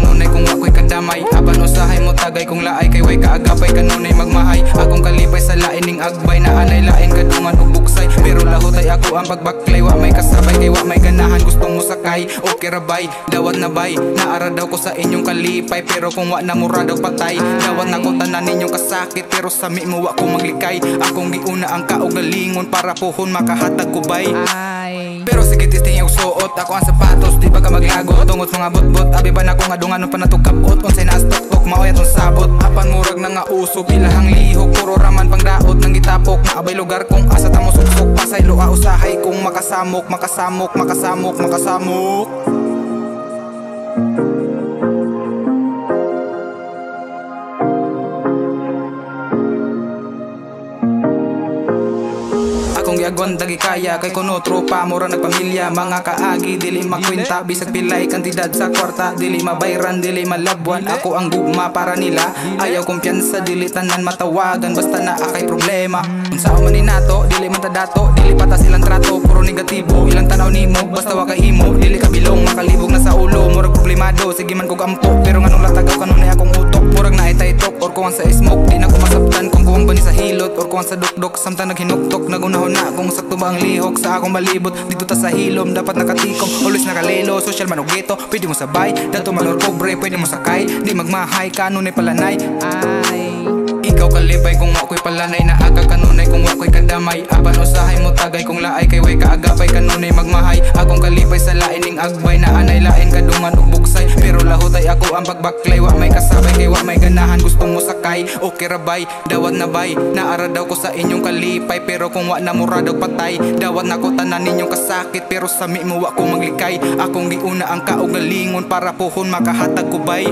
kanunay kung ako'y kadamay. Apan usahay mo tagay kung laay kay way kaagapay kanunay magmahay. Akong kalipay sa lain ning agbay na anay lain kadungan ug buksay. Pero lahutay ako ang pagbaklay, wa may kasabay kay wa may ganahan gustong mo sakay. Okay ra bay, dawat na bay, naara daw ko sa inyong kalipay. Pero kung wa na mura daw patay, dawat na ko tanan ninyong kasakit. Pero sa mi mo wa ko maglikay, akong giuna ang kaugalingon para puhon makahatag ko bay. Pero sige tisting yung suot, ako ang sapatos, di ba ka maglagot. Tungot mga bot-bot, abi ba na ko nga dungan pa natugkapot. Unsay na astok, maoy atong sabot. Apan murag na nga uso, pilahang lihok. Puro raman pang daot, nang gitapok. Naabay lugar kung asa tamo suksok. Pasay luha usahay kung makasamok. Makasamok, makasamok, makasamok. Akong giagwan dagi kaya kay kuno tropa mura nagpamilya. Mga kaagi dili makwenta, bisag pilay kantidad sa kwarta. Dili mabayran, dili malabwan, ako ang gugma para nila. Ayaw kumpiyansa, dili tanan matawagan basta na akay problema. Unsa man ni nato, dili man ta dato, dili patas ilang trato, puro negatibo ilang tanaw nimo basta wa ka imo. Dili ka bilong makalibog na sa ulo, murag problemado sige man ko gampo. Pero nganong latagaw kanunay akong utok, murag na itay tok or kuwang sa smoke. Di na ko masabtan kung kuwang ba ni sa hilot or kuwang sa dukdok. Samtang naghinuktok nagunahon na kung sakto ba ang lihok sa akong balibot. Dito ta sa hilom dapat nakatikom, always nakalelo. Social man o ghetto, pwede mo sabay. Dato man or pobre, pwede mo sakay. Di magmahay, kanunay palanay. Ikaw kalipay kung ako'y palanay, na aga kanunay kung ako'y kadamay. Apan usahay mo tagay kung laay kay way kaagapay kanunay magmahay. Akong kalipay sa lain ning agbay na anay lain kadungan ug buksay. Pero lahutay ako ang pagbaklay, wa may kasabay kay wa may ganahan gustong mo sakay. Okay ra bay, dawat na bay, naara daw ko sa inyong kalipay. Pero kung wa na mura daw patay, dawat na ko tanan ninyong kasakit. Pero sa mi mo wa ko maglikay, akong giuna ang kaugalingon para puhon makahatag ko bay.